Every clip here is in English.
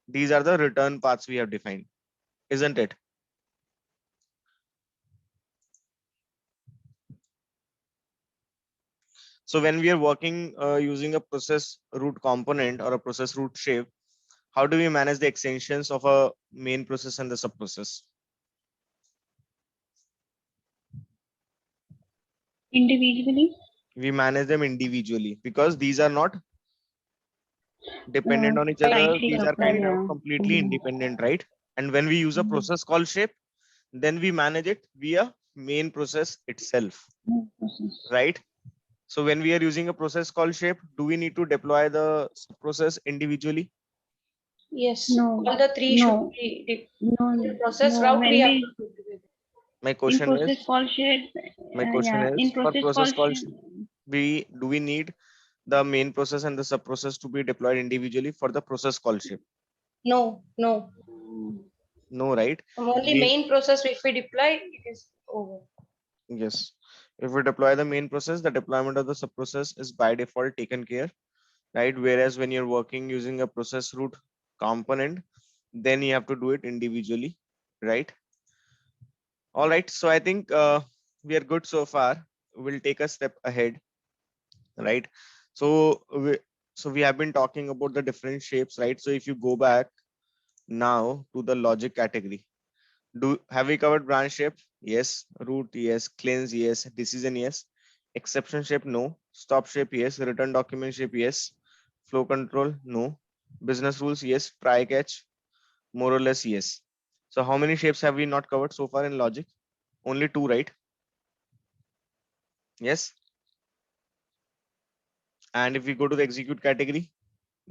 These are the return paths we have defined, isn't it? So when we are working using a process root component or a process root shape, how do we manage the extensions of a main process and the sub process? Individually. We manage them individually because these are not dependent on each other. Tightly These are coupled, kind of yeah. completely independent, right? And when we use a process called shape, then we manage it via main process itself, Process. right? So when we are using a process called shape, do we need to deploy the process individually? Yes, No, all the three should no, be no, process no. route we When have we to do together. My in question process is, call shape, my question yeah, in is for process process call called shape, shape, we need the main process and the sub process to be deployed individually for the process call shape? No, no. No, right? Only We, main process if we deploy, it is over. yes. If we deploy the main process, the deployment of the sub process is by default taken care, right? Whereas when you're working using a process root component, then you have to do it individually, right? All right. So I think we are good so far. We'll take a step ahead, right? So we have been talking about the different shapes, right? So if you go back now to the logic category, have we covered branch shape? Yes. Root, yes. Cleanse, yes. Decision, yes. Exception shape, no. Stop shape, yes. Return document shape, yes. Flow control, no. Business rules, yes. Try catch, more or less, yes. So how many shapes have we not covered so far in logic? Only two, right? Yes. And if we go to the execute category,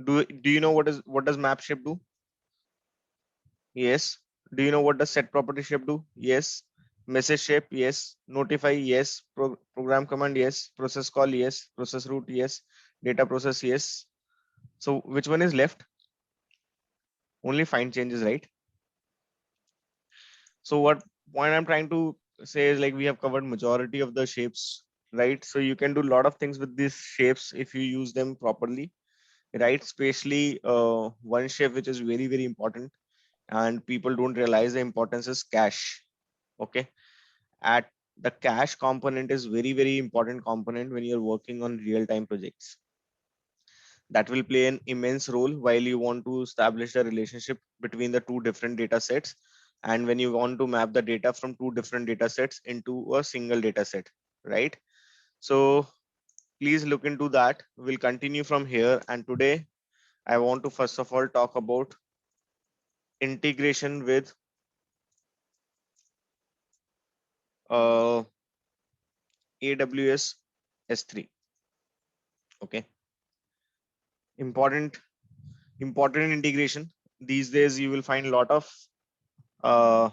do you know what does map shape do? Yes. Do you know what does set property shape do? Yes. Message shape, yes. Notify, yes. Program command, yes. Process call, yes. Process route, yes. Data process, yes. So which one is left? Only find changes, right? So what point I'm trying to say is, like, we have covered majority of the shapes, right? So you can do a lot of things with these shapes if you use them properly, right? Especially one shape which is very, very important and people don't realize the importance is cache. Okay. At the cache component is very, very important component when you're working on real-time projects. That will play an immense role while you want to establish a relationship between the two different data sets, and when you want to map the data from two different data sets into a single data set, right? So please look into that. We'll continue from here, and today I want to first of all talk about integration with uh, AWS S3. Okay, important integration. These days you will find a lot of uh,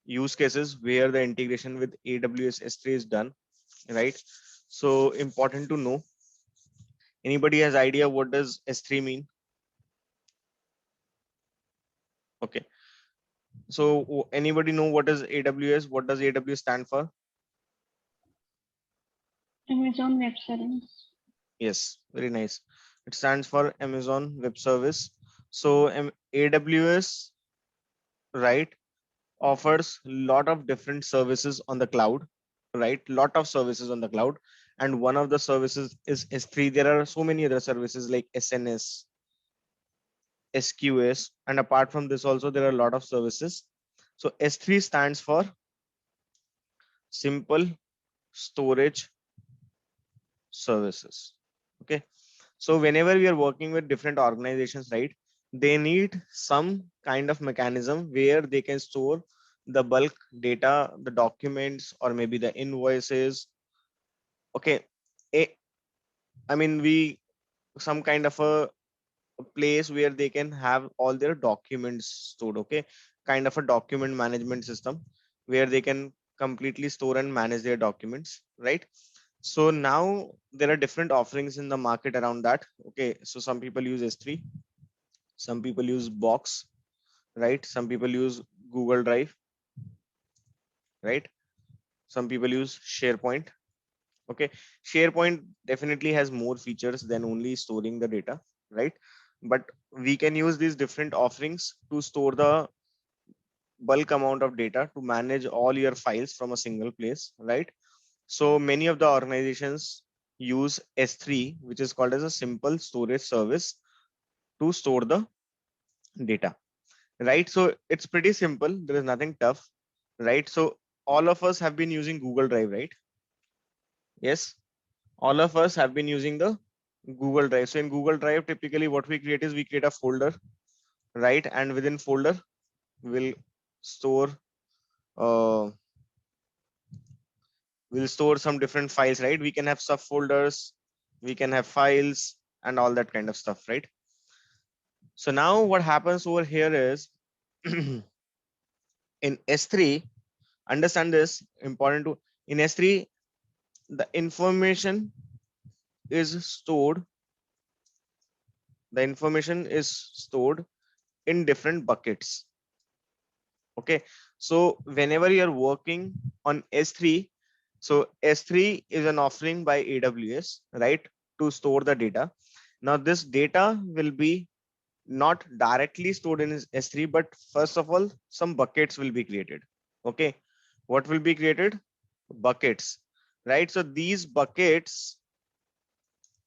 use cases where the integration with AWS S3 is done, right? So important to know. Anybody has idea what does S3 mean? Okay, so anybody know what is AWS? What does AWS stand for? Amazon Web Service. Yes, very nice. It stands for Amazon Web Service. So AWS, right, offers lot of different services on the cloud, right? Lot of services on the cloud, and one of the services is S3. There are so many other services like SNS, SQS, and apart from this also there are a lot of services. So S3 stands for simple storage services. Okay, so whenever we are working with different organizations, right, they need some kind of mechanism where they can store the bulk data, the documents, or maybe the invoices. Okay, a- I mean, we some kind of a place where they can have all their documents stored. Okay, kind of a document management system where they can completely store and manage their documents, right? So now there are different offerings in the market around that. Okay, so some people use S3, some people use Box, right? Some people use Google Drive, right? Some people use SharePoint. Okay, SharePoint definitely has more features than only storing the data, right? but we can use these different offerings to store the bulk amount of data to manage all your files from a single place, right? So many of the organizations use S3, which is called as a simple storage service, to store the data, right? So it's pretty simple. There is nothing tough, right? So all of us have been using Google Drive, right? Yes, all of us have been using the Google Drive. So in Google Drive, typically what we create is we create a folder, right? And within folder, we'll store uh, we'll store some different files, right? We can have subfolders, we can have files, and all that kind of stuff, right? So now what happens over here is in S3, understand this important to in S3, the information is stored, the information is stored in different buckets. Okay, so whenever you're working on S3, so S3 is an offering by AWS, right, to store the data. Now this data will be not directly stored in S3, but first of all, some buckets will be created. Okay, what will be created? Buckets, right? So these buckets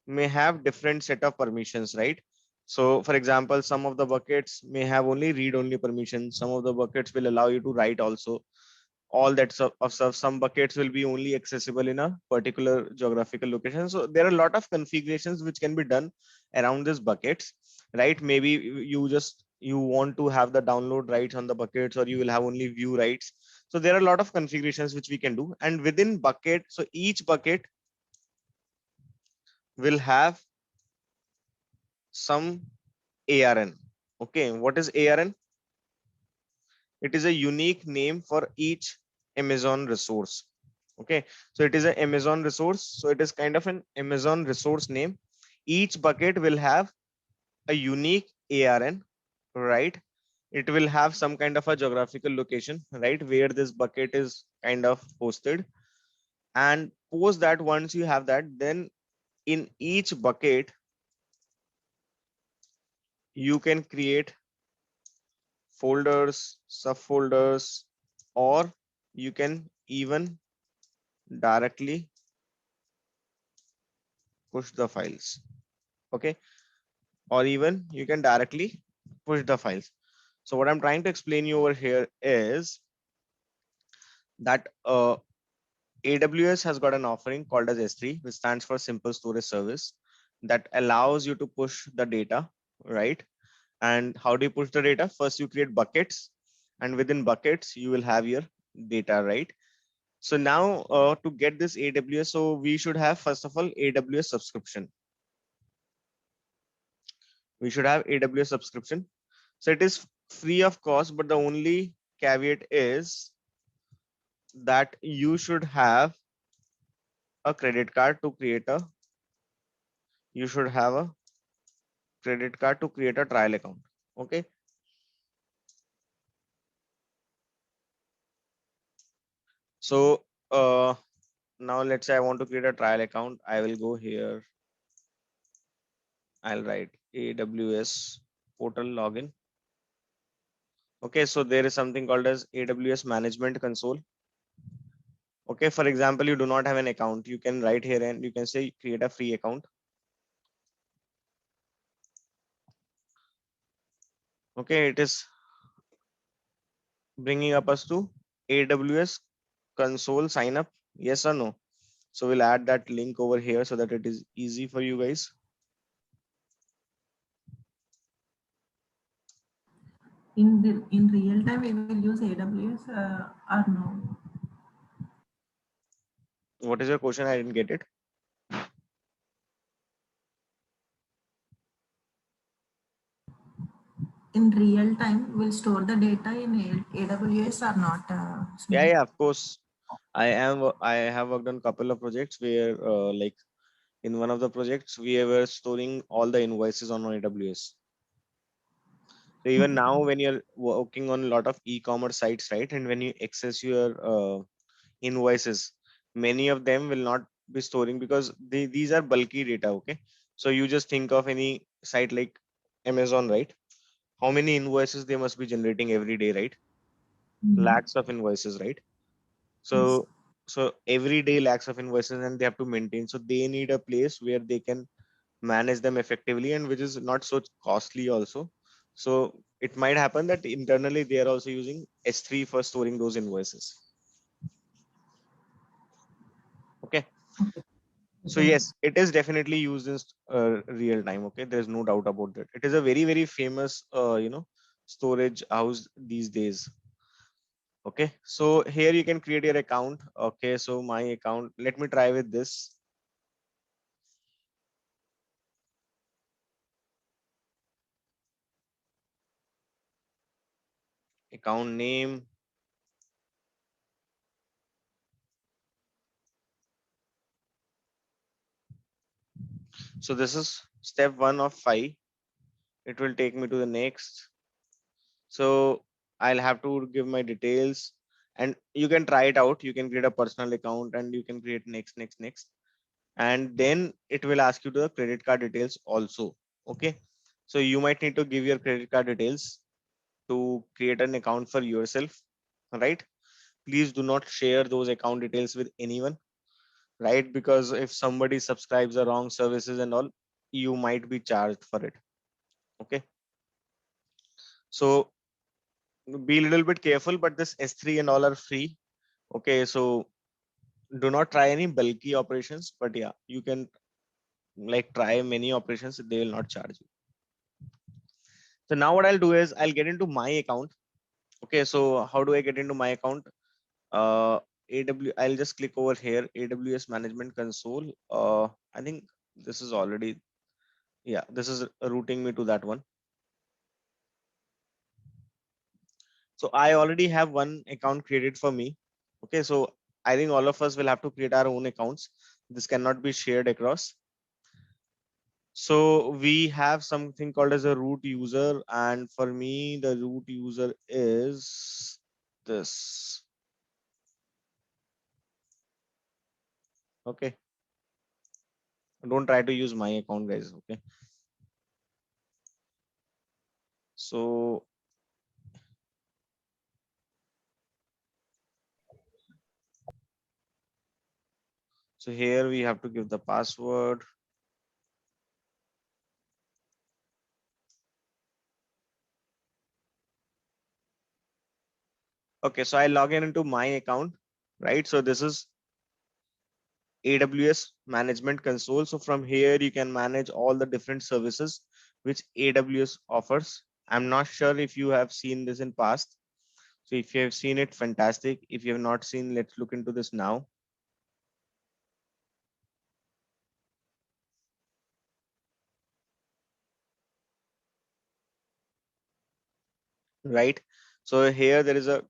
may have different set of permissions, right? So for example, some of the buckets may have only read only permission. Some of the buckets will allow you to write also, all that sort of stuff. Some buckets will be only accessible in a particular geographical location. So there are a lot of configurations which can be done around these buckets, right? Maybe you want to have the download rights on the buckets, or you will have only view rights. So there are a lot of configurations which we can do. And within bucket, so each bucket will have some ARN. Okay, what is ARN? It is a unique name for each Amazon resource. Okay, so it is an Amazon resource. So it is kind of an Amazon resource name. Each bucket will have a unique ARN, right? It will have some kind of a geographical location, right, where this bucket is kind of hosted. And post that, once you have that, then in each bucket, you can create folders, subfolders, or you can even directly push the files. Okay, or even you can directly push the files. So what I'm trying to explain you over here is that AWS has got an offering called as S3, which stands for Simple Storage Service, that allows you to push the data, right? And how do you push the data? First, you create buckets, and within buckets, you will have your data, right? So now to get this AWS, so we should have, first of all, AWS subscription. We should have AWS subscription. So it is free of cost, but the only caveat is that you should have a credit card to create a, you should have a credit card to create a trial account. Okay. So now let's say I want to create a trial account. I will go here. I'll write AWS portal login. Okay, so there is something called as AWS management console. Okay, for example, you do not have an account, you can write here and you can say create a free account. Okay, it is bringing up us to AWS console sign up. Yes or no? So we'll add that link over here so that it is easy for you guys. In real time we will use AWS or no? What is your question? I didn't get it. In real time we'll store the data in AWS or not? Yeah, of course. I have worked on a couple of projects where like in one of the projects we were storing all the invoices on AWS. So even now when you're working on a lot of e-commerce sites, right, and when you access your invoices, many of them will not be storing because these are bulky data. Okay, so you just think of any site like Amazon, right? How many invoices they must be generating every day, right? Lakhs of invoices, right? Yes. So so every day lakhs of invoices and they have to maintain. So they need a place where they can manage them effectively and which is not so costly also. So it might happen that internally they are also using S3 for storing those invoices. Okay. Okay. So Okay. yes, it is definitely used in real time. Okay, there's no doubt about that. It is a very famous, storage house these days. Okay, so here you can create your account. Okay, so my account. Let me try with this account name. So this is step 1 of 5. It will take me to the next. So I'll have to give my details and you can try it out. You can create a personal account and you can create next. And then it will ask you the credit card details also. Okay. So you might need to give your credit card details to create an account for yourself. Right. Please do not share those account details with anyone. Right. Because if somebody subscribes the wrong services and all, you might be charged for it. Okay. So be a little bit careful, but this S3 and all are free. Okay, so do not try any bulky operations, but yeah, you can like try many operations, they will not charge you. So now what I'll do is I'll get into my account. Okay, so how do I get into my account? I'll just click over here, AWS Management Console. I think this is already, yeah, this is routing me to that one. So I already have one account created for me. Okay, so I think all of us will have to create our own accounts. This cannot be shared across. So we have something called as a root user, and for me, the root user is this. Okay, don't try to use my account, guys. Okay, so here we have to give the password. Okay, so I log in into my account, right? So this is AWS Management Console. So from here, you can manage all the different services which AWS offers. I'm not sure if you have seen this in past. So if you have seen it, fantastic. If you have not seen, let's look into this now. Right. So here there is a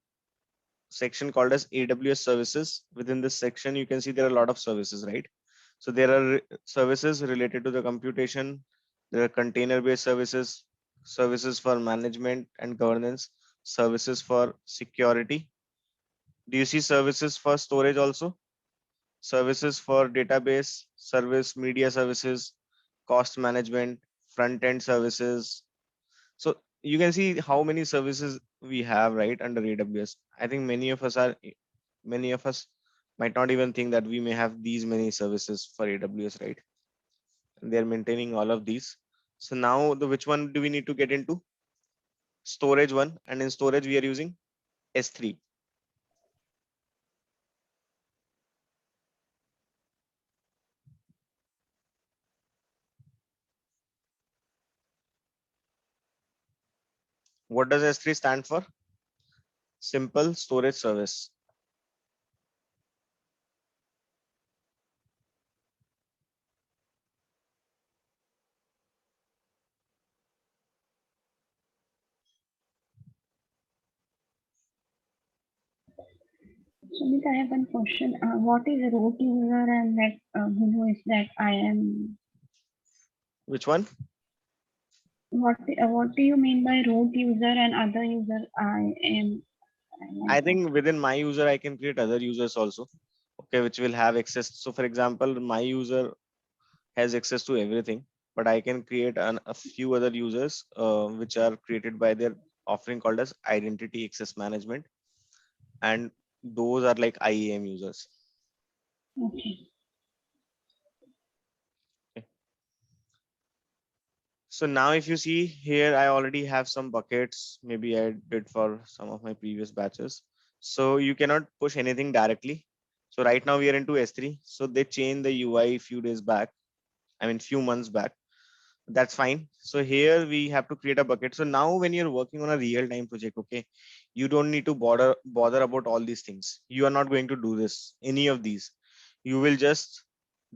section called as AWS services. Within this section, you can see there are a lot of services, right? So there are services related to the computation. There are container-based services, services for management and governance, services for security. Do you see services for storage also? Services for database, service media services, cost management, front-end services. So you can see how many services we have right under AWS. I think many of us might not even think that we may have these many services for AWS, right? And they're maintaining all of these. So now the which one do we need to get into? Storage one, and in storage we are using S3. What does S3 stand for? Simple storage service. Sumit, I have one question. What is a root user and that who is that I am? Which one? What do you mean by root user and other user I am? I think within my user, I can create other users also. Okay, which will have access. So for example, my user has access to everything. but I can create a few other users which are created by their offering called as identity access management, and those are like IAM users. Okay. Okay. So now if you see here, I already have some buckets. Maybe I did for some of my previous batches. So you cannot push anything directly. So right now we are into S3. So they changed the UI few days back. I mean, few months back. That's fine. So here we have to create a bucket. So now when you're working on a real time project, okay, you don't need to bother about all these things. You are not going to do this, any of these. You will just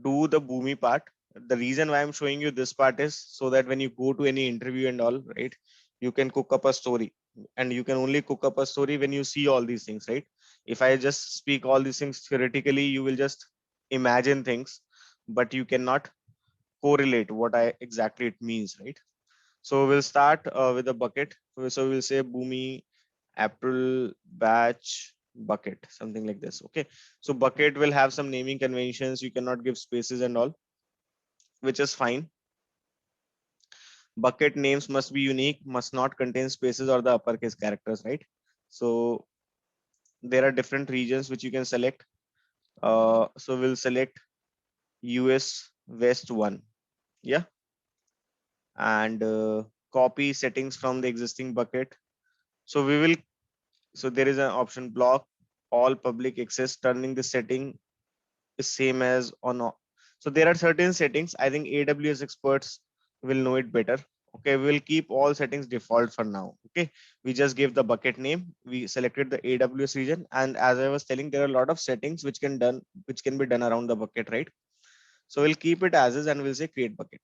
do the boomi part. The reason why I'm showing you this part is so that when you go to any interview and all, right, you can cook up a story, and you can only cook up a story when you see all these things, right? If I just speak all these things theoretically, you will just imagine things, but you cannot correlate what I exactly it means, right? So we'll start with a bucket. So we'll say boomi April batch bucket, something like this. Okay. So bucket will have some naming conventions. You cannot give spaces and all, which is fine. Bucket names must be unique, must not contain spaces or the uppercase characters, right? So there are different regions which you can select. So we'll select US West 1. Yeah. And copy settings from the existing bucket. So we will, so there is an option block all public access, turning the setting is same as on. So there are certain settings. I think AWS experts will know it better. Okay, we will keep all settings default for now. Okay, we just give the bucket name. We selected the AWS region, and as I was telling, there are a lot of settings which can be done around the bucket, right? So we'll keep it as is, and we'll say create bucket.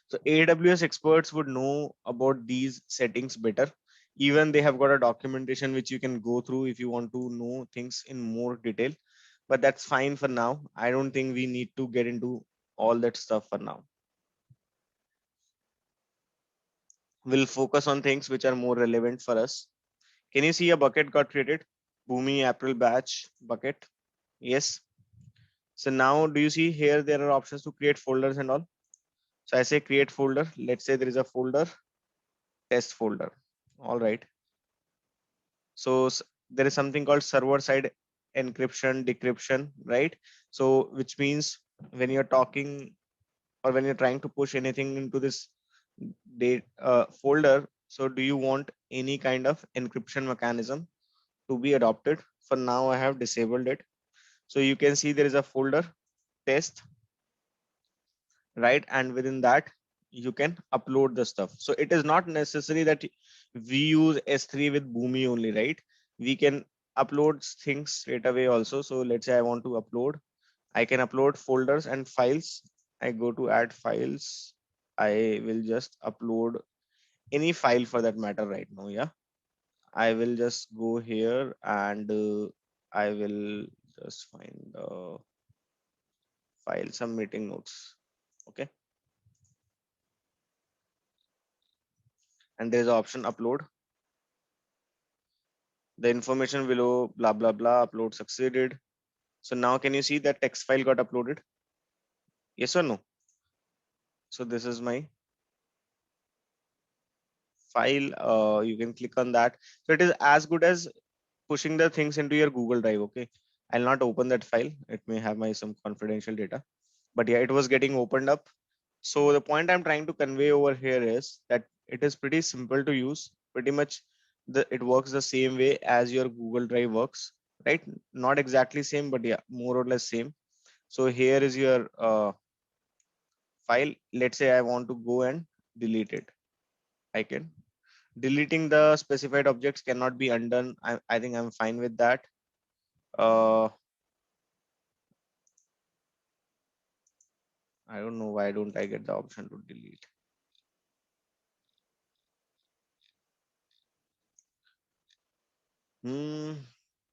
So AWS experts would know about these settings better. Even they have got a documentation which you can go through if you want to know things in more detail. But that's fine for now. I don't think we need to get into all that stuff for now. We'll focus on things which are more relevant for us. Can you see a bucket got created? Boomi April batch bucket. Yes. So now do you see here there are options to create folders and all? So I say create folder. Let's say there is a folder, test folder. All right. So there is something called server side encryption, decryption, right? So which means when you're talking or when you're trying to push anything into this date folder, so do you want any kind of encryption mechanism to be adopted? For now, I have disabled it. So you can see there is a folder test, right? And within that, you can upload the stuff. So it is not necessary that we use S3 with Boomi only, right? We can upload things straight away also. So let's say I want to upload, I can upload folders and files. I go to add files. I will just upload any file for that matter right now. Yeah. I will just go here and I will just find the file, some meeting notes. Okay. And there's an option upload. The information below, blah, blah, blah, upload succeeded. So now can you see that text file got uploaded? Yes or no? So this is my file. You can click on that. So it is as good as pushing the things into your Google Drive. Okay. I'll not open that file. It may have my some confidential data, but yeah, it was getting opened up. So the point I'm trying to convey over here is that it is pretty simple to use. Pretty much it works the same way as your Google Drive works, right? Not exactly same, but yeah, more or less same. So here is your file. Let's say I want to go and delete it. I can. Deleting the specified objects cannot be undone. I think I'm fine with that. Uh, I don't know why don't I get the option to delete.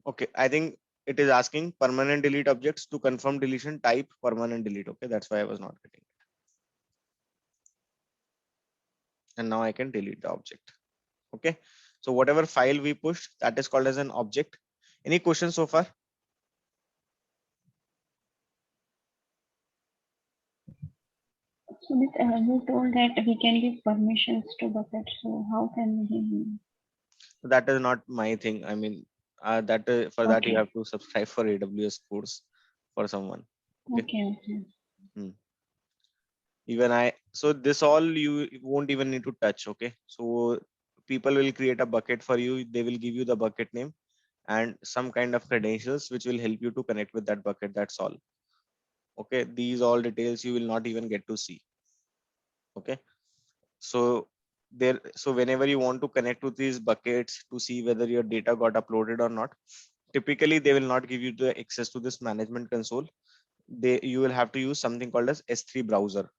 Okay, I think it is asking permanent delete objects to confirm deletion type permanent delete. Okay, that's why I was not getting it. And now I can delete the object. Okay, so whatever file we push, that is called as an object. Any questions so far? So this, you told that we can give permissions to bucket. So how can we? That is not my thing. I mean, that for that you Okay. have to subscribe for AWS course for someone. Okay. Okay. Okay. Hmm. Even I, so this all you won't even need to touch. Okay. So people will create a bucket for you. They will give you the bucket name and some kind of credentials which will help you to connect with that bucket. That's all. Okay. These all details you will not even get to see. Okay. So there, so whenever you want to connect to these buckets to see whether your data got uploaded or not, typically they will not give you the access to this management console. You will have to use something called as S3 browser.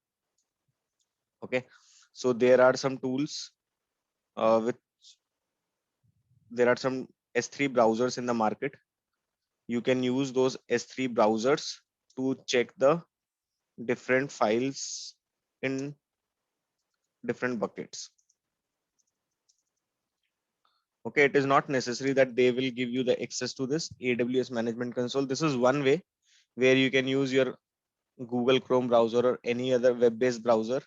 Okay. So there are some tools with there are some S3 browsers in the market. You can use those S3 browsers to check the different files in different buckets. Okay, it is not necessary that they will give you the access to this AWS management console. This is one way where you can use your Google Chrome browser or any other web-based browser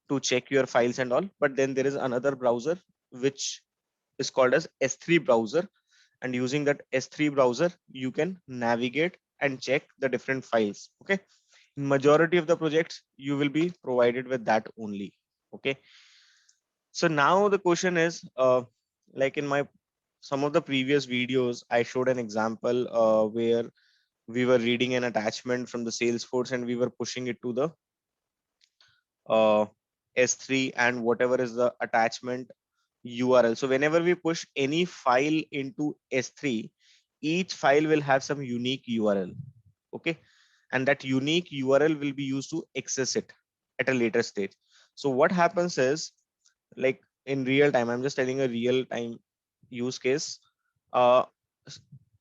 to check your files and all. But then there is another browser which is called as S3 browser, and using that S3 browser you can navigate and check the different files. Okay, in majority of the projects you will be provided with that only. Okay, so now the question is, like in my some of the previous videos I showed an example where we were reading an attachment from the Salesforce and we were pushing it to the uh, S3 and whatever is the attachment URL. So whenever we push any file into S3, each file will have some unique URL. Okay, and that unique URL will be used to access it at a later stage. So what happens is, like in real time, I'm just telling a real time use case. Uh,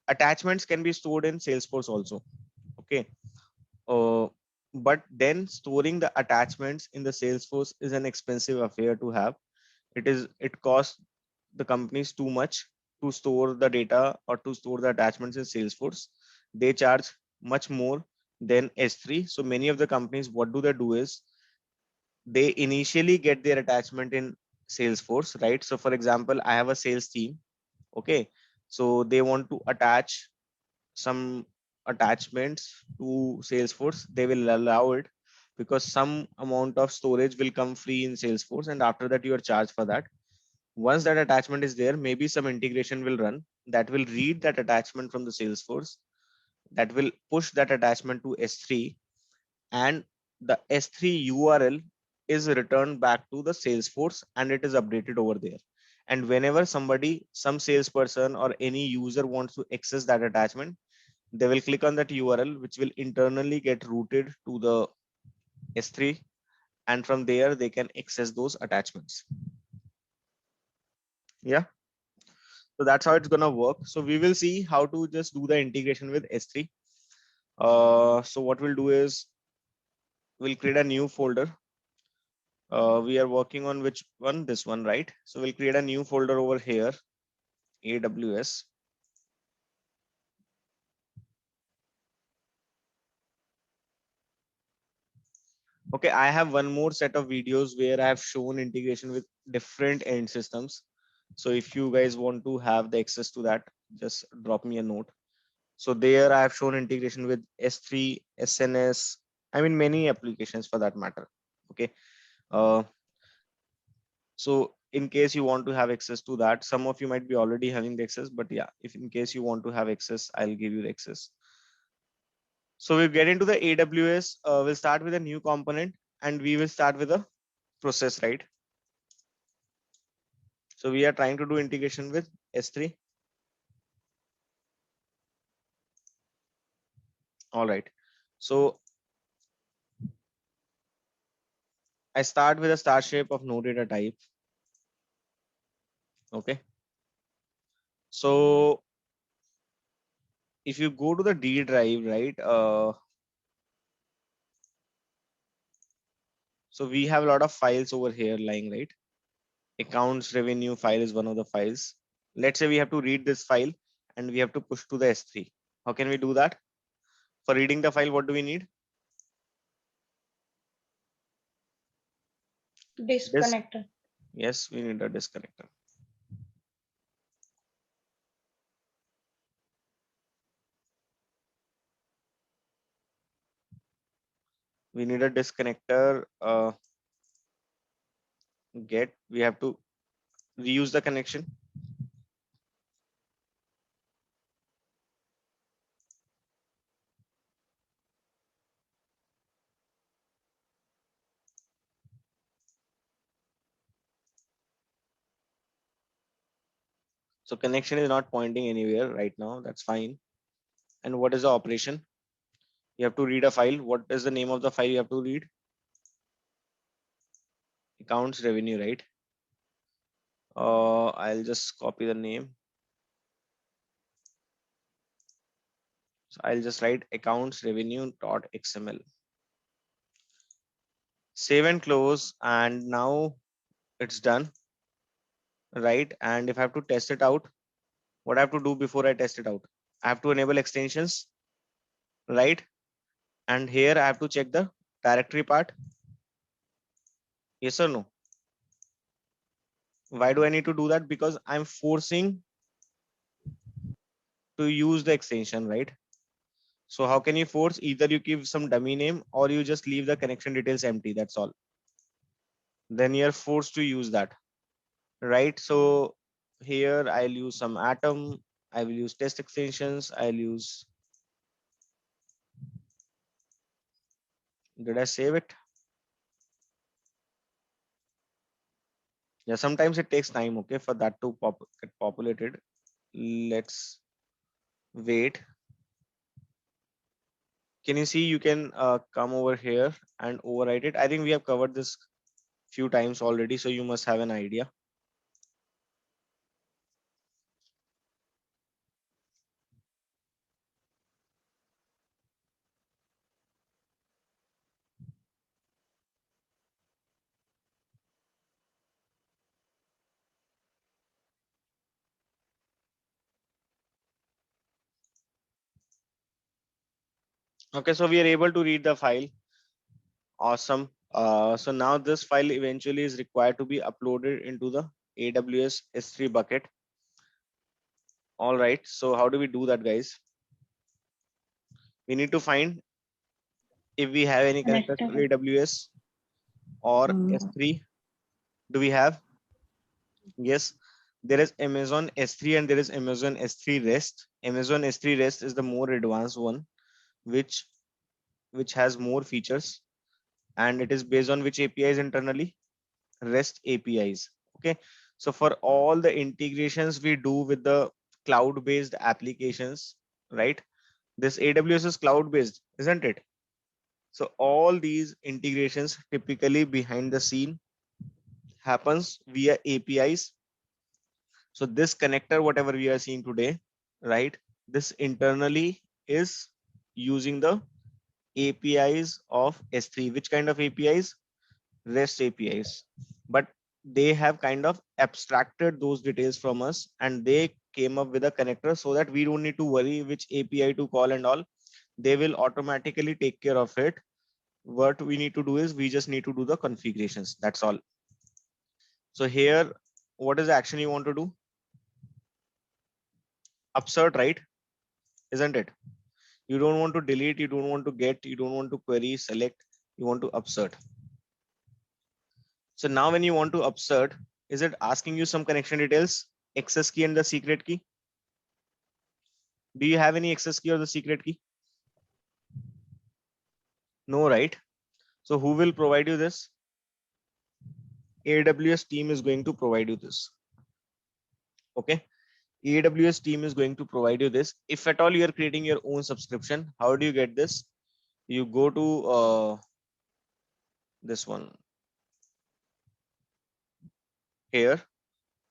Attachments can be stored in Salesforce also. Okay, uh, but then storing the attachments in the Salesforce is an expensive affair to have. It costs the companies too much to store the data or to store the attachments in Salesforce. They charge much more than S3. So many of the companies, what do they do is they initially get their attachment in Salesforce, right? So for example, I have a sales team. Okay, so they want to attach some attachments to Salesforce. They will allow it because some amount of storage will come free in Salesforce, and after that you are charged for that. Once that attachment is there, maybe some integration will run that will read that attachment from the Salesforce, that will push that attachment to S3, and the S3 URL is returned back to the Salesforce and it is updated over there. And whenever some salesperson or any user wants to access that attachment, they will click on that URL, which will internally get routed to the S3, and from there they can access those attachments. Yeah. So that's how it's gonna work. So we will see how to just do the integration with S3. So what we'll do is we'll create a new folder. We are working on which one? This one, right? So we'll create a new folder over here, AWS. Okay, I have one more set of videos where I have shown integration with different end systems. So if you guys want to have the access to that, just drop me a note. So there I have shown integration with S3, SNS, I mean many applications for that matter. Okay. Uh, so in case you want to have access to that, some of you might be already having the access, but yeah, if in case you want to have access, I'll give you the access. So we'll get into the AWS. We'll start with a new component and we will start with a process, right? So we are trying to do integration with S3. All right. So I start with a star shape of no data type. Okay. So if you go to the D drive, right? So we have a lot of files over here lying, right? Accounts revenue file is one of the files. Let's say we have to read this file and we have to push to the S3. How can we do that? For reading the file, what do we need? This, Disconnector. yes, we need a disconnector. We need a disconnector. Get, we have to reuse the connection. So connection is not pointing anywhere right now. That's fine. And what is the operation? You have to read a file. What is the name of the file you have to read? Accounts revenue, right? I'll just copy the name. So I'll just write accounts revenue dot xml. Save and close. And now it's done, right? And if I have to test it out, what I have to do before I test it out? I have to enable extensions, right? And here I have to check the directory part. Yes or no? Why do I need to do that? Because I'm forcing to use the extension, right? So how can you force? Either you give some dummy name or you just leave the connection details empty. That's all. Then you're forced to use that, right? So here I'll use some atom. I will use test extensions. I'll use, did I save it? Yeah, sometimes it takes time, okay, for that to get populated. Let's wait. Can you see? You can come over here and overwrite it. I think we have covered this few times already, so you must have an idea. Okay, so we are able to read the file. Awesome. So now this file eventually is required to be uploaded into the AWS S3 bucket. All right. So how do we do that, guys? We need to find if we have any connectors to Connector. AWS or No. S3. Do we have? Yes. There is Amazon S3 and there is Amazon S3 REST. Amazon S3 REST is the more advanced one, which has more features, and it is based on which APIs internally? REST APIs. Okay. So for all the integrations we do with the cloud-based applications, right? This AWS is cloud-based, isn't it? So all these integrations typically behind the scene happens via APIs. So this connector, whatever we are seeing today, right? This internally is using the APIs of S3. Which kind of APIs? REST APIs. But they have kind of abstracted those details from us and they came up with a connector so that we don't need to worry which API to call and all. They will automatically take care of it. What we need to do is we just need to do the configurations. That's all. So here, what is the action you want to do? Upsert, right? Isn't it? You don't want to delete, you don't want to get, you don't want to query, select, you want to upsert. So now when you want to upsert, is it asking you some connection details, access key and the secret key? Do you have any access key or the secret key? No, right? So who will provide you this? AWS team is going to provide you this. Okay. AWS team is going to provide you this. If at all you are creating your own subscription, how do you get this? You go to this one here.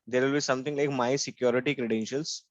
There will be something like my security credentials.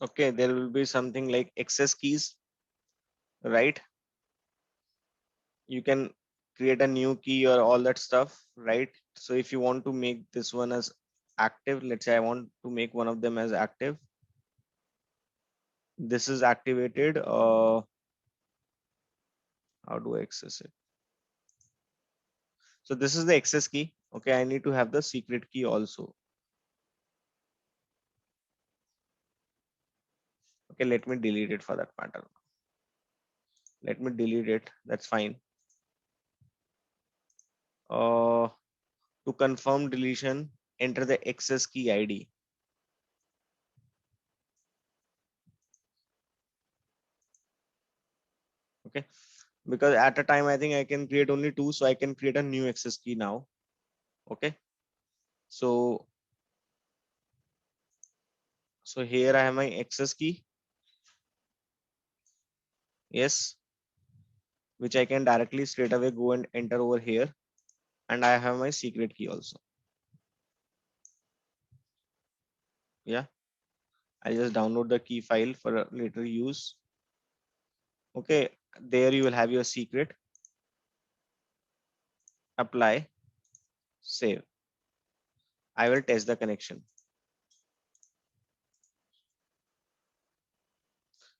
Okay, there will be something like access keys, right? You can create a new key or all that stuff, right? So if you want to make this one as active, let's say I want to make one of them as active. This is activated. How do I access it? So this is the access key. Okay, I need to have the secret key also. Okay, let me delete it for that matter. Let me delete it. That's fine. To confirm deletion, enter the access key ID. Okay, because at a time I think I can create only two, so I can create a new access key now. Okay, so here I have my access key. Yes, which I can directly straight away go and enter over here, and I have my secret key also. Yeah, I'll just download the key file for later use. Okay, there you will have your secret. Apply, save. I will test the connection.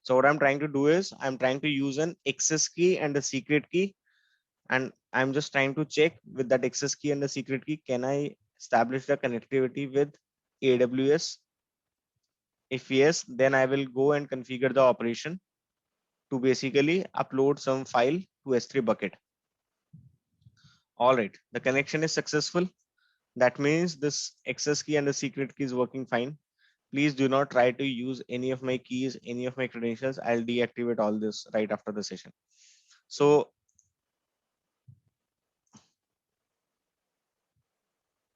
So what I'm trying to do is I'm trying to use an access key and a secret key, and I'm just trying to check with that access key and the secret key, can I establish the connectivity with AWS? If yes, then I will go and configure the operation to basically upload some file to S3 bucket. All right, the connection is successful. That means this access key and the secret key is working fine. Please do not try to use any of my keys, any of my credentials. I'll deactivate all this right after the session. So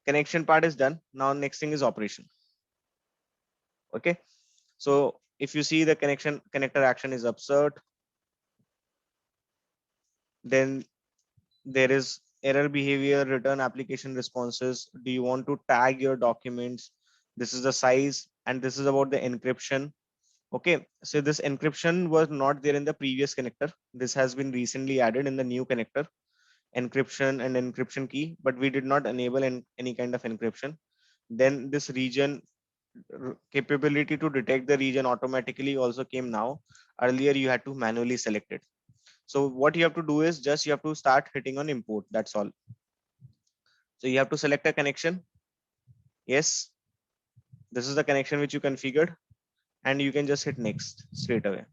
connection part is done. Now next thing is operation. Okay. So if you see the connector action is absurd, then there is error behavior, return application responses. Do you want to tag your documents? This is the size, and this is about the encryption. Okay, so this encryption was not there in the previous connector. This has been recently added in the new connector, encryption and encryption key, but we did not enable any kind of encryption. Then this region capability to detect the region automatically also came now. Earlier you had to manually select it. So what you have to do is just you have to start hitting on import. That's all. So you have to select a connection. Yes, this is the connection which you configured, and you can just hit next straight away.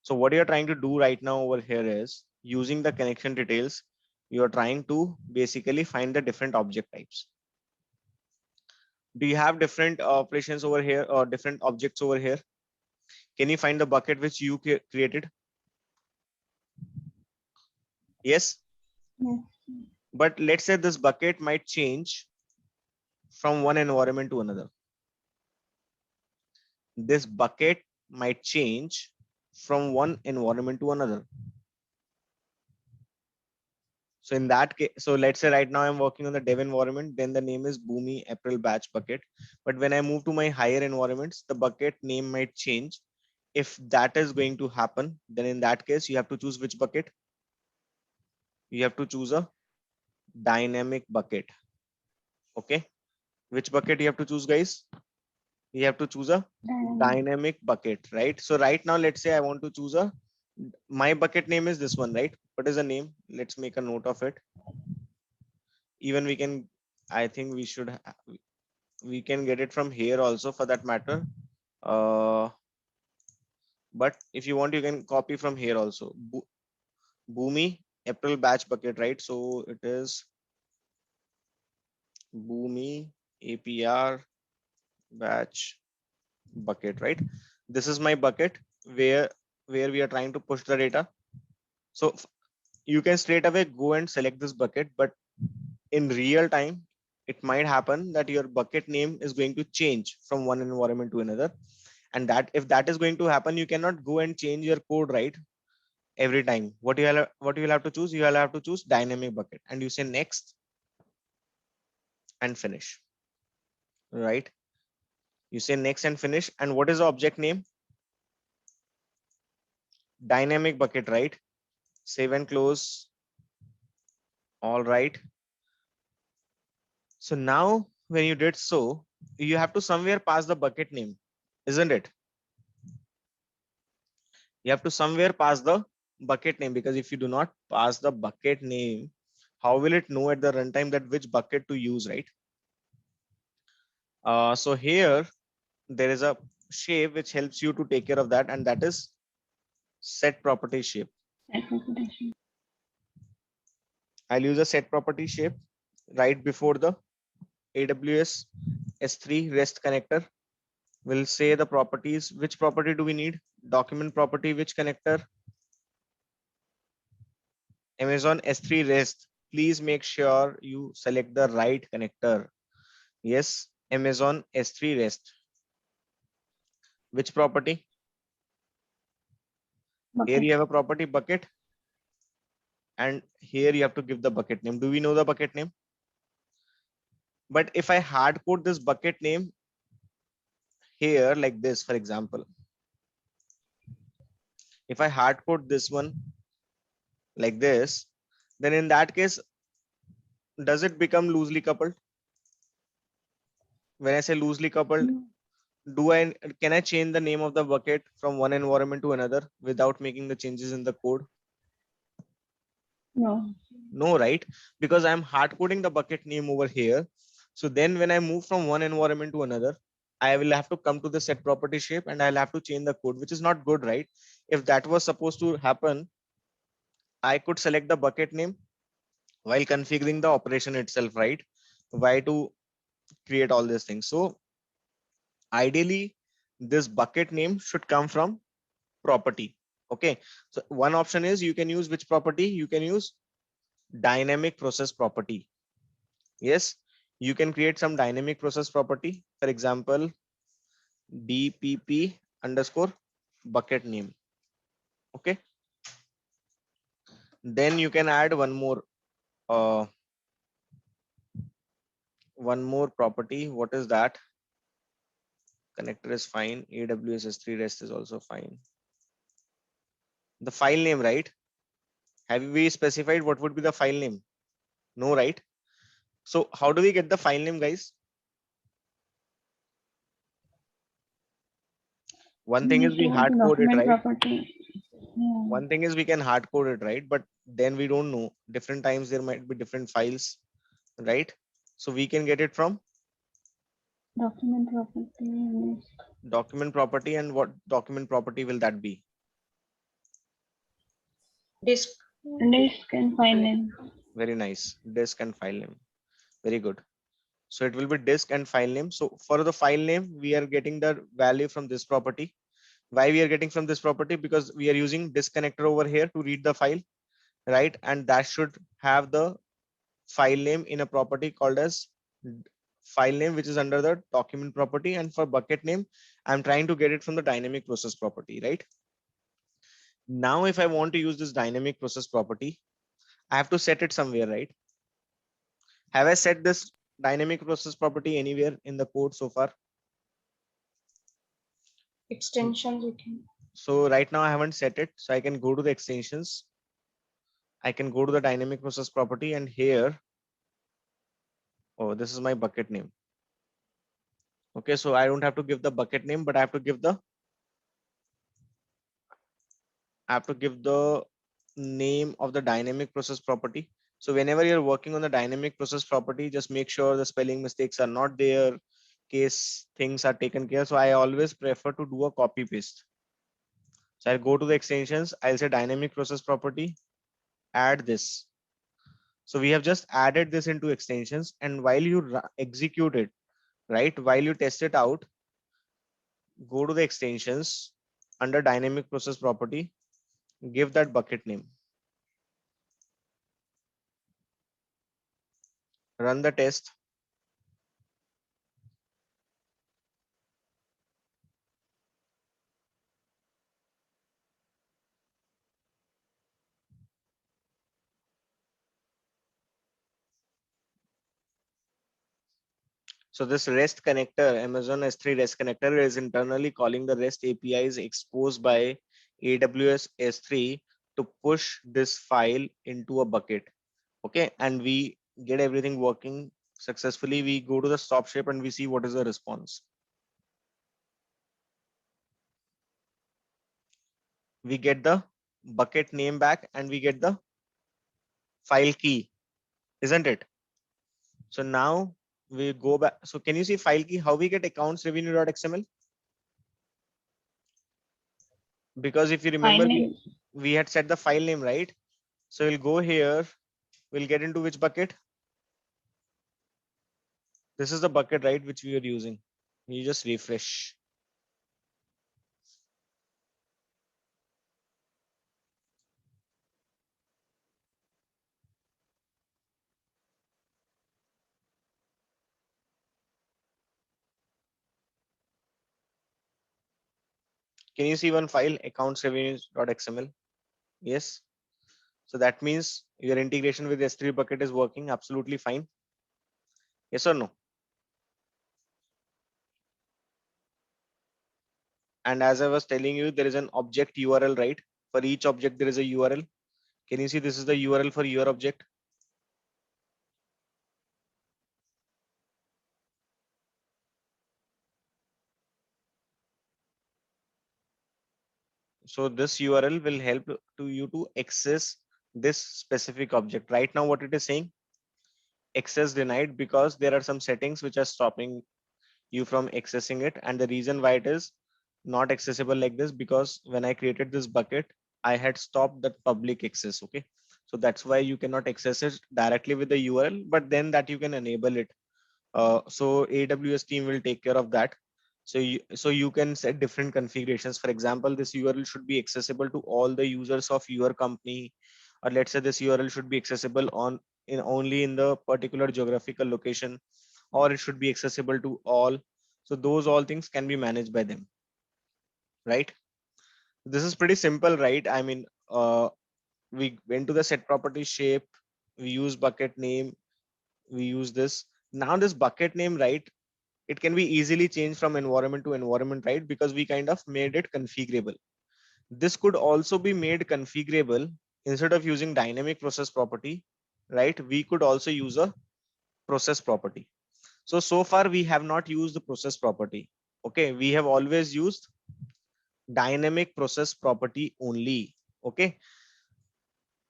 So what you're trying to do right now over here is using the connection details, you're trying to basically find the different object types. Do you have different operations over here or different objects over here? Can you find the bucket which you created? Yes. Yes. But let's say this bucket might change from one environment to another. This bucket might change from one environment to another. So in that case, so let's say right now I'm working on the dev environment, then the name is boomi April batch bucket. But when I move to my higher environments, the bucket name might change. If that is going to happen, then in that case, you have to choose which bucket. You have to choose a dynamic bucket. Okay. Which bucket you have to choose, guys? You have to choose a dynamic bucket, right? So right now, let's say I want to choose my bucket name is this one, right? What is the name? Let's make a note of it. Even we can, I think we can get it from here also for that matter. But if you want, you can copy from here also. Boomi April batch bucket, right? So it is boomi APR batch bucket, right? This is my bucket where we are trying to push the data. So you can straight away go and select this bucket, but in real time, it might happen that your bucket name is going to change from one environment to another. And that if that is going to happen, you cannot go and change your code, right? Every time. What you will have to choose, you will have to choose dynamic bucket, and you say next and finish, right? You say next and finish. And what is the object name? Dynamic bucket, right? Save and close. All right. So now when you did so, you have to somewhere pass the bucket name, isn't it? You have to somewhere pass the bucket name, because if you do not pass the bucket name, how will it know at the runtime that which bucket to use, right? So here there is a shape which helps you to take care of that, and that is set property shape. Set reputation. I'll use a set property shape right before the AWS S3 REST connector. We'll say the properties. Which property do we need? Document property, which connector? Amazon S3 REST. Please make sure you select the right connector. Yes, Amazon S3 REST. Which property? Here Bucket. you have a property bucket, and here you have to give the bucket name. Do we know the bucket name? But if I hard code this bucket name here like this, for example, if I hard code this one like this, then in that case, does it become loosely coupled? When I say loosely coupled, No. can I change the name of the bucket from one environment to another without making the changes in the code? No. No, right? Because I'm hard coding the bucket name over here. So then when I move from one environment to another, I will have to come to the set property shape and I'll have to change the code, which is not good, right? If that was supposed to happen, I could select the bucket name while configuring the operation itself, right? Why to create all these things? So ideally, this bucket name should come from property. Okay. So one option is you can use which property? You can use dynamic process property. Yes, you can create some dynamic process property. For example, DPP underscore bucket name. Okay. Then you can add uh, one more property. What is that? Connector is fine. AWS S3 REST is also fine. The file name, right? Have we specified what would be the file name? No, right? So how do we get the file name, guys? One We thing need is to we go to hard code it, document right? property. Yeah. One thing is we can hard code it, right? But then we don't know. Different times there might be different files, right? So we can get it from Document property. document property. And what document property will that be? Disk. Disk and file name. Very nice. Disk and file name. Very good. So it will be disk and file name. So for the file name, we are getting the value from this property. Why we are getting from this property? Because we are using disk connector over here to read the file, right? And that should have the file name in a property called as file name, which is under the document property. And for bucket name, I'm trying to get it from the dynamic process property, right? Now, if I want to use this dynamic process property, I have to set it somewhere, right? Have I set this dynamic process property anywhere in the code so far? Extensions you can. So right now I haven't set it. So I can go to the extensions. I can go to the dynamic process property, and here, oh, this is my bucket name. Okay, so I don't have to give the bucket name, but I have to give the name of the dynamic process property. So whenever you're working on the dynamic process property, just make sure the spelling mistakes are not there, case things are taken care. So I always prefer to do a copy paste. So I'll go to the extensions. I'll say dynamic process property, add this. So we have just added this into extensions, and while you execute it, right, while you test it out, go to the extensions under dynamic process property, give that bucket name, run the test. So this REST connector, Amazon S3 REST connector, is internally calling the REST APIs exposed by AWS S3 to push this file into a bucket. Okay, and we get everything working successfully. We go to the stop shape and we see what is the response. We get the bucket name back and we get the file key, isn't it? So now we go back. So can you see file key, how we get accounts revenue.xml? Because if you File remember, name. we had set the file name, right? So we'll go here. We'll get into which bucket? This is the bucket, right, which we are using. You just refresh. Can you see one file, accounts revenues.xml? Yes. So that means your integration with S3 bucket is working absolutely fine. Yes or no? And as I was telling you, there is an object URL, right? For each object, there is a URL. Can you see this is the URL for your object? So this URL will help to you to access this specific object. Right now, what it is saying, access denied, because there are some settings which are stopping you from accessing it. And the reason why it is not accessible like this, because when I created this bucket, I had stopped that public access. Okay. So that's why you cannot access it directly with the URL, but then that you can enable it. So AWS team will take care of that. So you can set different configurations. For example, this URL should be accessible to all the users of your company, or let's say this URL should be accessible on in only in the particular geographical location, or it should be accessible to all. So those all things can be managed by them, right? This is pretty simple, right? I mean, we went to the set property shape, we use bucket name, we use this. Now this bucket name, right? It can be easily changed from environment to environment, right? Because we kind of made it configurable. This could also be made configurable. Instead of using dynamic process property, right? We could also use a process property. So far we have not used the process property. Okay, we have always used dynamic process property only. Okay,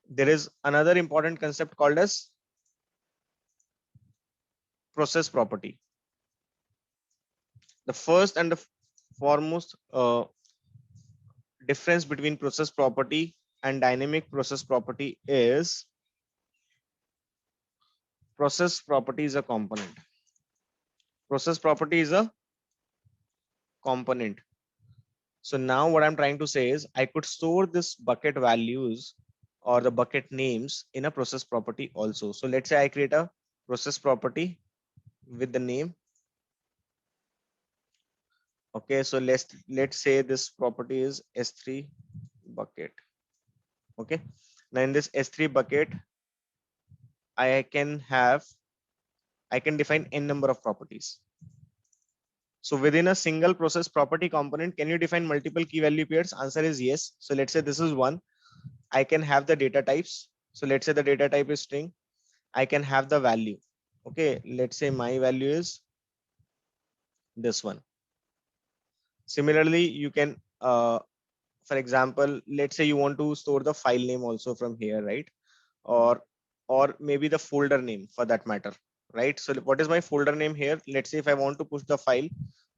there is another important concept called as process property. The first and the foremost difference between process property and dynamic process property is process property is a component. Process property is a component. So now what I'm trying to say is I could store this bucket values or the bucket names in a process property also. So let's say I create a process property with the name. Okay, so let's say this property is S3 bucket. Okay, now in this S3 bucket, I can define n number of properties. So within a single process property component, can you define multiple key value pairs? Answer is yes. So let's say this is one. I can have the data types. So let's say the data type is string. I can have the value. Okay, let's say my value is this one. Similarly, you can, for example, let's say you want to store the file name also from here, right? Or maybe the folder name for that matter, right? So what is my folder name here? Let's say if I want to push the file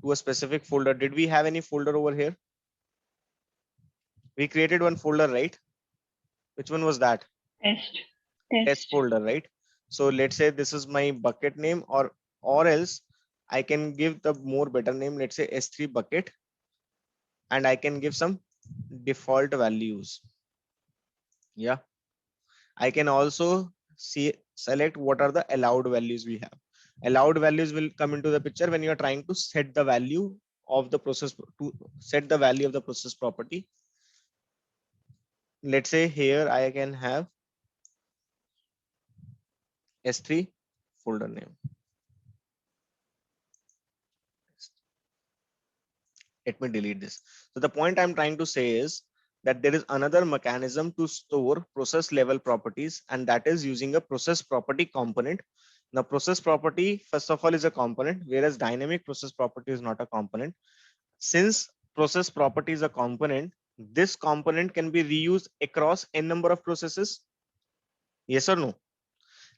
to a specific folder, did we have any folder over here? We created one folder, right? Which one was that? Test. Test folder, right? So let's say this is my bucket name, or else I can give the more better name, let's say S3 bucket, and I can give some default values. Yeah, I can also select what are the allowed values we have. Allowed values will come into the picture when you are trying to set the value of the process, to set the value of the process property. Let's say here I can have S3 folder name. Let me delete this. So the point I'm trying to say is that there is another mechanism to store process level properties, and that is using a process property component. Now, process property, first of all, is a component, whereas dynamic process property is not a component. Since process property is a component, this component can be reused across n number of processes. Yes or no?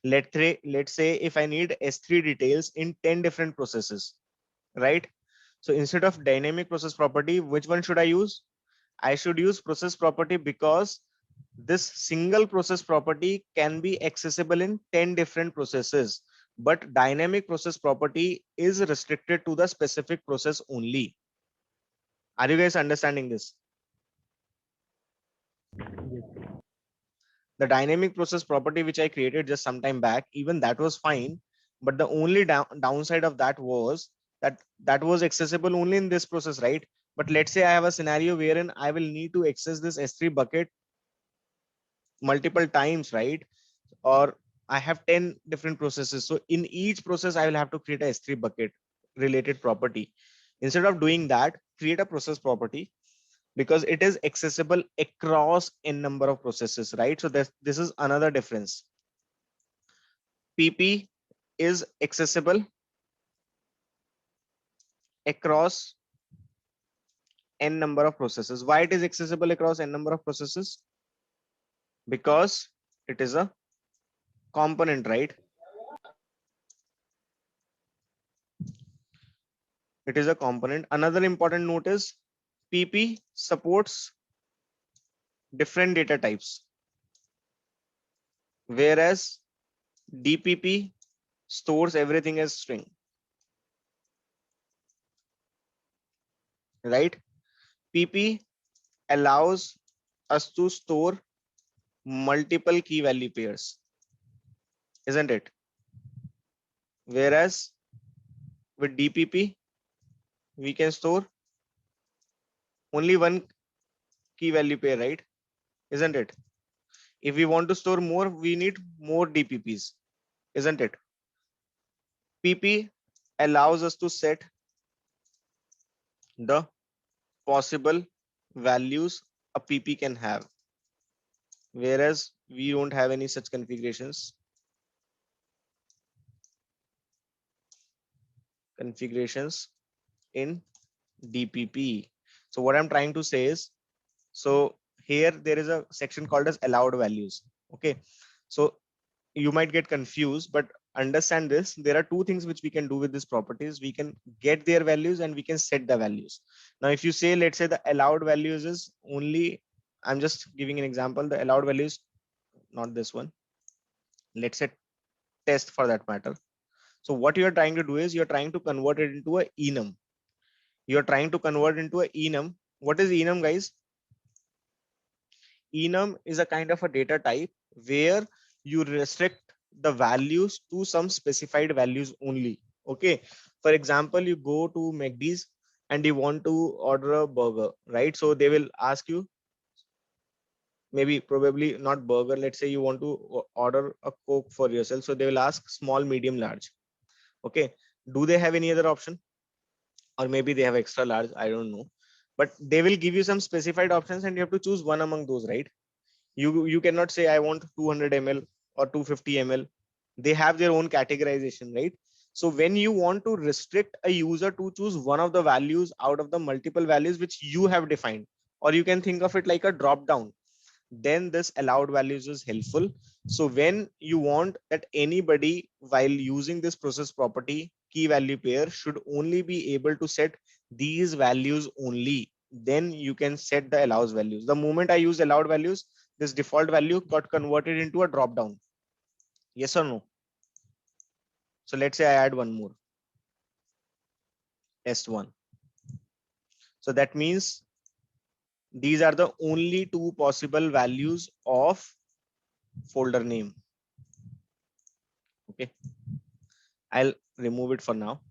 Let's say if I need S3 details in 10 different processes, right? So instead of dynamic process property, which one should I use? I should use process property because this single process property can be accessible in 10 different processes, but dynamic process property is restricted to the specific process only. Are you guys understanding this? The dynamic process property which I created just some time back, even that was fine, but the only downside of that was that was accessible only in this process, right? But let's say I have a scenario wherein I will need to access this S3 bucket multiple times, right? Or I have 10 different processes. So in each process, I will have to create a S3 bucket related property. Instead of doing that, create a process property because it is accessible across n number of processes, right? So this is another difference. PP is accessible across n number of processes. Why it is accessible across n number of processes? Because it is a component, right? It is a component. Another important note is PP supports different data types, whereas DPP stores everything as string, right? PP allows us to store multiple key value pairs, isn't it? Whereas with DPP, we can store only one key value pair, right? Isn't it? If we want to store more, we need more DPPs, isn't it? PP allows us to set the possible values a PP can have, whereas we don't have any such configurations in DPP. So what I'm trying to say is, so here there is a section called as allowed values. Okay, so you might get confused, but understand this. There are two things which we can do with these properties. We can get their values and we can set the values. Now, if you say, let's say the allowed values is only, I'm just giving an example. The allowed values, not this one. Let's say test for that matter. So what you're trying to do is you're trying to convert it into a enum. You're trying to convert into a enum. What is enum, guys? Enum is a kind of a data type where you restrict the values to some specified values only. Okay. For example, you go to McD's and you want to order a burger, right? So they will ask you, maybe probably not burger. Let's say you want to order a Coke for yourself. So they will ask small, medium, large. Okay. Do they have any other option? Or maybe they have extra large. I don't know. But they will give you some specified options and you have to choose one among those, right? You cannot say I want 200 ml or 250 ml. They have their own categorization, right? So when you want to restrict a user to choose one of the values out of the multiple values which you have defined, or you can think of it like a drop down, then this allowed values is helpful. So when you want that anybody while using this process property key value pair should only be able to set these values only, then you can set the allows values. The moment I use allowed values, this default value got converted into a drop down. Yes or no? So let's say I add one more, S1. So that means these are the only two possible values of folder name. Okay, I'll remove it for now.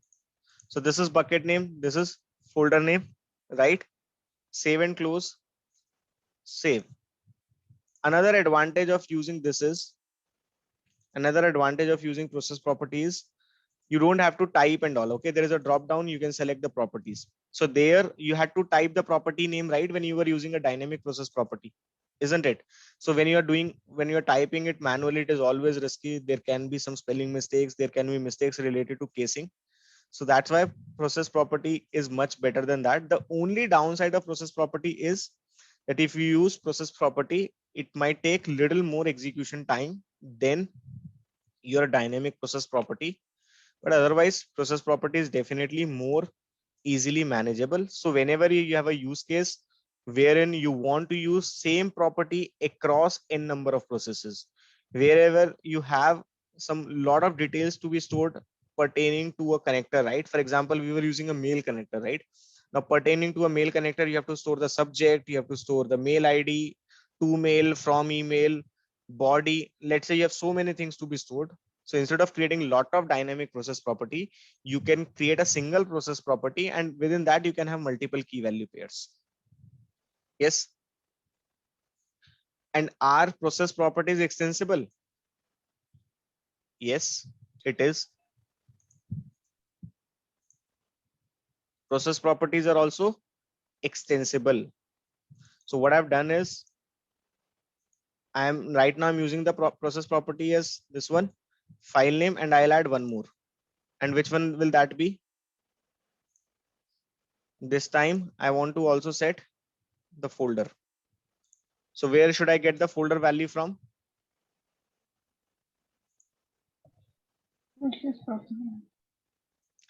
So this is bucket name, this is folder name, right? Save and close, save. Another advantage of using this is, another advantage of using process properties, You don't have to type and all. Okay, there is a drop down, you can select the properties. So there you had to type the property name, right, when you were using a dynamic process property, isn't it? So when you are typing it manually, it is always risky. There can be some spelling mistakes, there can be mistakes related to casing. So that's why process property is much better than that. The only downside of process property is that if you use process property, it might take little more execution time than your dynamic process property. But otherwise, process property is definitely more easily manageable. So whenever you have a use case wherein you want to use same property across n number of processes, wherever you have some lot of details to be stored pertaining to a connector, right? For example, we were using a mail connector, right? Now pertaining to a mail connector, you have to store the subject, you have to store the mail ID, to mail, from email, body. Let's say you have so many things to be stored. So instead of creating a lot of dynamic process property, you can create a single process property, and within that you can have multiple key value pairs. Yes. And are process properties extensible? Yes, it is. Process properties are also extensible. So what I've done is I'm using the process property as this one, file name, and I'll add one more. And which one will that be? This time I want to also set the folder. So where should I get the folder value from? Process property.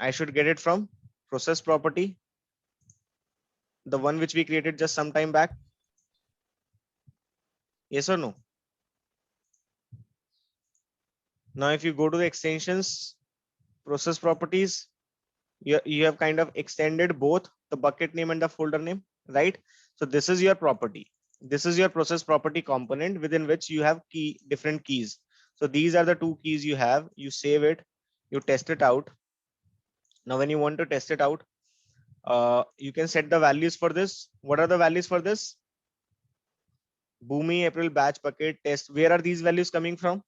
I should get it from process property, the one which we created just some time back. Yes or no? Now, if you go to the extensions, process properties, you have kind of extended both the bucket name and the folder name, right? So this is your property. This is your process property component within which you have different keys. So these are the two keys you have. You save it, you test it out. Now, when you want to test it out, you can set the values for this. What are the values for this? Boomi, April, batch, bucket, test. Where are these values coming from?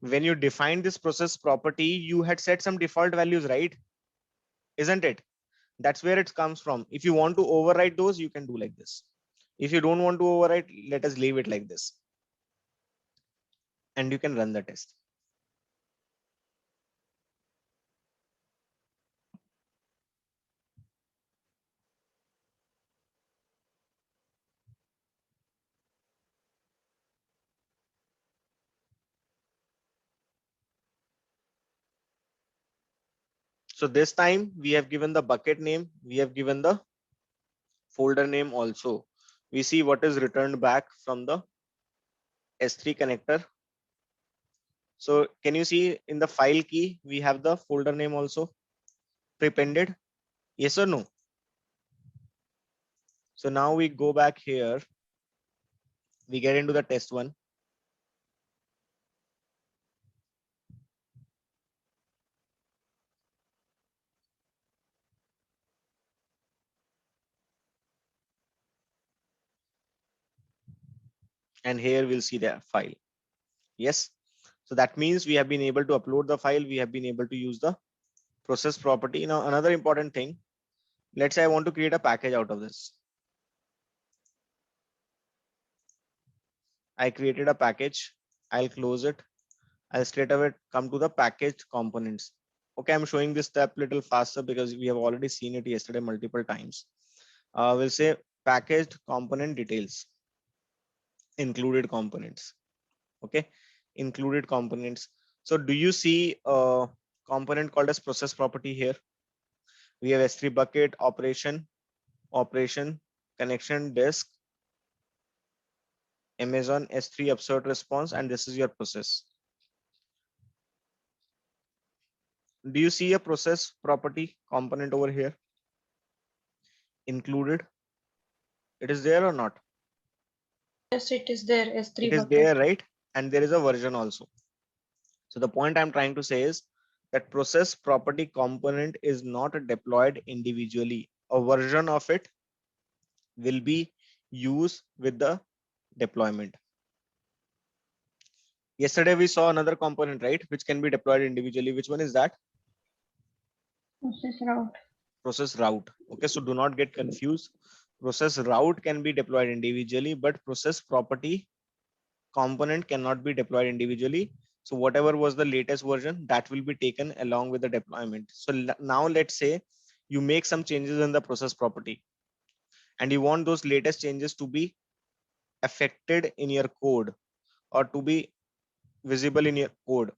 When you define this process property, you had set some default values, right? Isn't it? That's where it comes from. If you want to override those, you can do like this. If you don't want to override, let us leave it like this. And you can run the test. So this time we have given the bucket name. We have given the folder name also. We see what is returned back from the S3 connector. So can you see in the file key, we have the folder name also prepended? Yes or no? So now we go back here. We get into the test one. And here we'll see the file. Yes. So that means we have been able to upload the file. We have been able to use the process property. Now, another important thing, let's say I want to create a package out of this. I created a package. I'll close it. I'll straight away come to the packaged components. Okay, I'm showing this step a little faster because we have already seen it yesterday multiple times. We'll say packaged component details, included components. Okay, included components. So do you see a component called as process property here? We have S3 bucket, operation, connection, disk, Amazon S3 absurd response, and this is your process. Do you see a process property component over here? Included. It is there or not? Yes, it is there. S3 It is bucket. there, right? And there is a version also. So the point I'm trying to say is that process property component is not deployed individually. A version of it will be used with the deployment. Yesterday we saw another component, right, which can be deployed individually. Which one is that? Process route. Process route. Okay, so do not get confused. Process route can be deployed individually, but process property component cannot be deployed individually. So whatever was the latest version, that will be taken along with the deployment. So now let's say you make some changes in the process property and you want those latest changes to be affected in your code or to be visible in your code.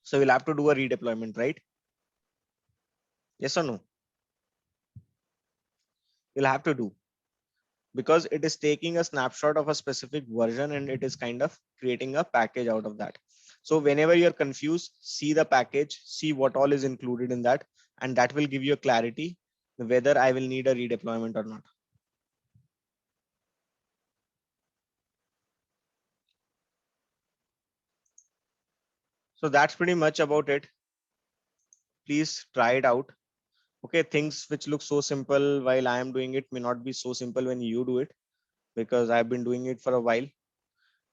So we'll have to do a redeployment, right? Yes or no? You'll have to do, because it is taking a snapshot of a specific version and it is kind of creating a package out of that. So whenever you're confused, see the package, see what all is included in that, and that will give you a clarity whether I will need a redeployment or not. So that's pretty much about it. Please try it out. Okay, things which look so simple while I am doing it may not be so simple when you do it, because I've been doing it for a while.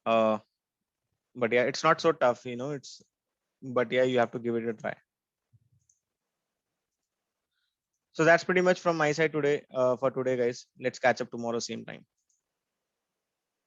But yeah, it's not so tough, but yeah, you have to give it a try. So that's pretty much from my side today, for today, guys. Let's catch up tomorrow, same time.